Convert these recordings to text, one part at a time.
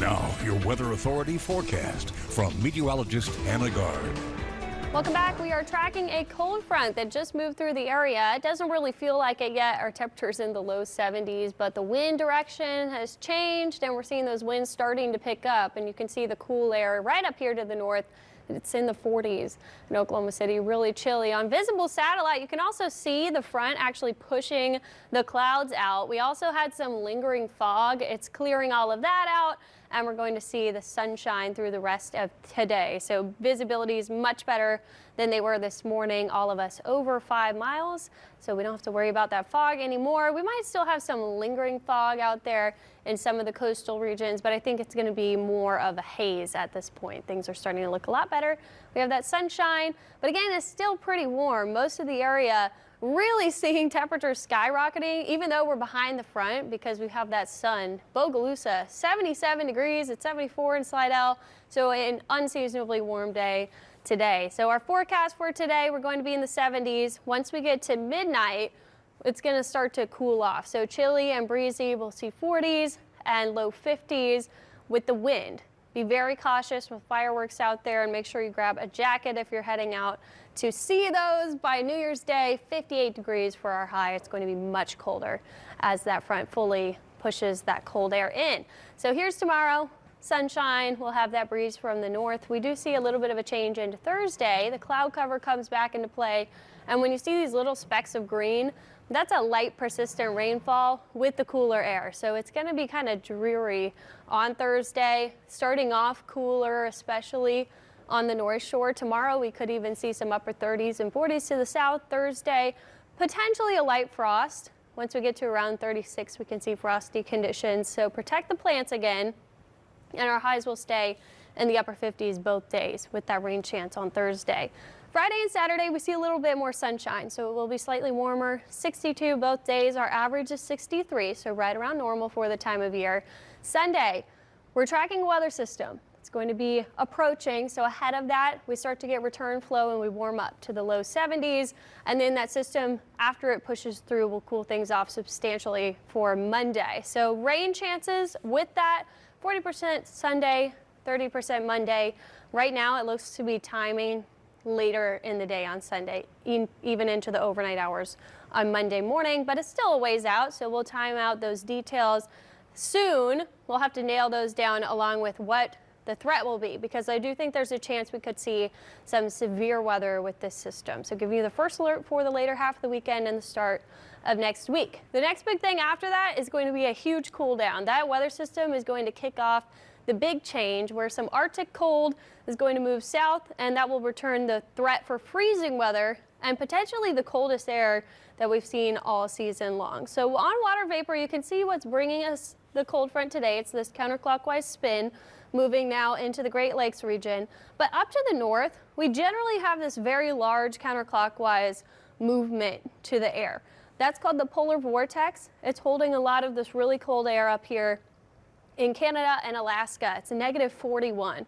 Now, your Weather Authority forecast from meteorologist Anna Gard. Welcome back. We are tracking a cold front that just moved through the area. It doesn't really feel like it yet. Our temperatures in the low 70s, but the wind direction has changed and we're seeing those winds starting to pick up, and you can see the cool air right up here to the north. It's in the 40s in Oklahoma City, really chilly. On visible satellite, you can also see the front actually pushing the clouds out. We also had some lingering fog. It's clearing all of that out, and we're going to see the sunshine through the rest of today. So visibility is much better than they were this morning, all of us over 5 miles. So we don't have to worry about that fog anymore. We might still have some lingering fog out there in some of the coastal regions, but I think it's going to be more of a haze at this point. Things are starting to look a lot better. We have that sunshine, but again, it's still pretty warm. Most of the area really seeing temperatures skyrocketing, even though we're behind the front because we have that sun. Bogalusa, 77 degrees, it's 74 in Slidell, so an unseasonably warm day today. So our forecast for today, we're going to be in the 70s. Once we get to midnight, it's going to start to cool off. So chilly and breezy, we'll see 40s and low 50s with the wind. Be very cautious with fireworks out there and make sure you grab a jacket if you're heading out to see those. By New Year's Day, 58 degrees for our high. It's going to be much colder as that front fully pushes that cold air in. So here's tomorrow. Sunshine, we'll have that breeze from the north. We do see a little bit of a change into Thursday. The cloud cover comes back into play, and when you see these little specks of green, that's a light persistent rainfall with the cooler air. So it's going to be kind of dreary on Thursday, starting off cooler, especially on the North Shore. Tomorrow we could even see some upper 30s and 40s to the south. Thursday, potentially a light frost. Once we get to around 36, we can see frosty conditions. So protect the plants again. And our highs will stay in the upper 50s both days with that rain chance on Thursday. Friday and Saturday, we see a little bit more sunshine, so it will be slightly warmer. 62 both days. Our average is 63, so right around normal for the time of year. Sunday, we're tracking a weather system. It's going to be approaching, so ahead of that, we start to get return flow and we warm up to the low 70s. And then that system, after it pushes through, will cool things off substantially for Monday. So rain chances with that, 40% Sunday, 30% Monday. Right now, it looks to be timing later in the day on Sunday, even into the overnight hours on Monday morning, but it's still a ways out, so we'll time out those details soon. We'll have to nail those down along with what the threat will be, because I do think there's a chance we could see some severe weather with this system. So give you the first alert for the later half of the weekend and the start of next week. The next big thing after that is going to be a huge cool down. That weather system is going to kick off the big change where some Arctic cold is going to move south, and that will return the threat for freezing weather and potentially the coldest air that we've seen all season long. So on water vapor, you can see what's bringing us the cold front today. It's this counterclockwise spin moving now into the Great Lakes region. But up to the north, we generally have this very large counterclockwise movement to the air. That's called the polar vortex. It's holding a lot of this really cold air up here in Canada and Alaska. It's a -41.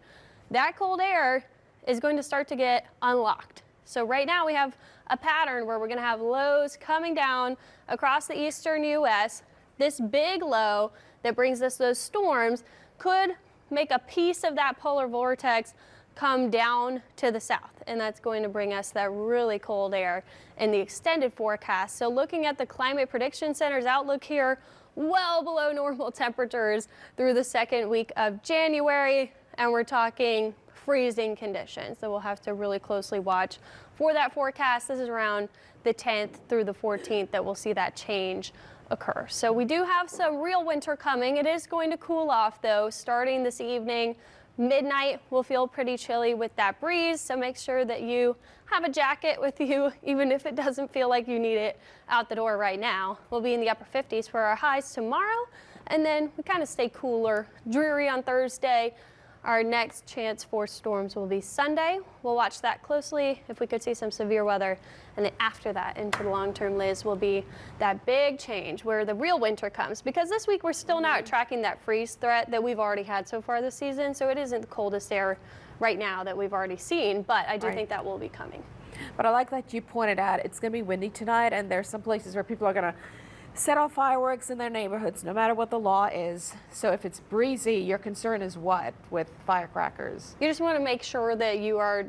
That cold air is going to start to get unlocked. So right now we have a pattern where we're going to have lows coming down across the eastern U.S. This big low that brings us those storms could make a piece of that polar vortex come down to the south, and that's going to bring us that really cold air in the extended forecast. So looking at the Climate Prediction Center's outlook here, well below normal temperatures through the second week of January, and we're talking freezing conditions. So we'll have to really closely watch for that forecast. This is around the 10th through the 14th that we'll see that change occur. So we do have some real winter coming. It is going to cool off though, starting this evening. Midnight will feel pretty chilly with that breeze, so make sure that you have a jacket with you, even if it doesn't feel like you need it out the door right now. We'll be in the upper 50s for our highs tomorrow, and then we kind of stay cooler, dreary on Thursday. Our next chance for storms will be Sunday. We'll watch that closely if we could see some severe weather. And then after that, into the long-term, Liz, will be that big change where the real winter comes. Because this week we're still not tracking that freeze threat that we've already had so far this season. So it isn't the coldest air right now that we've already seen, but I do think that will be coming. But I like that you pointed out it's going to be windy tonight, and there's some places where people are going to set off fireworks in their neighborhoods, no matter what the law is. So if it's breezy, your concern is what with firecrackers? You just want to make sure that you are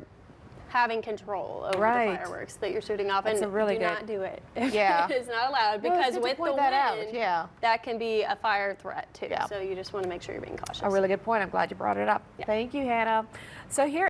having control over the fireworks that you're shooting off, That's and a really do good. not do it. Yeah. It's not allowed, Well, it's because good to with the point wind, that out. Yeah. that can be a fire threat too. Yeah. So you just want to make sure you're being cautious. A really good point. I'm glad you brought it up. Yeah. Thank you, Hannah. So here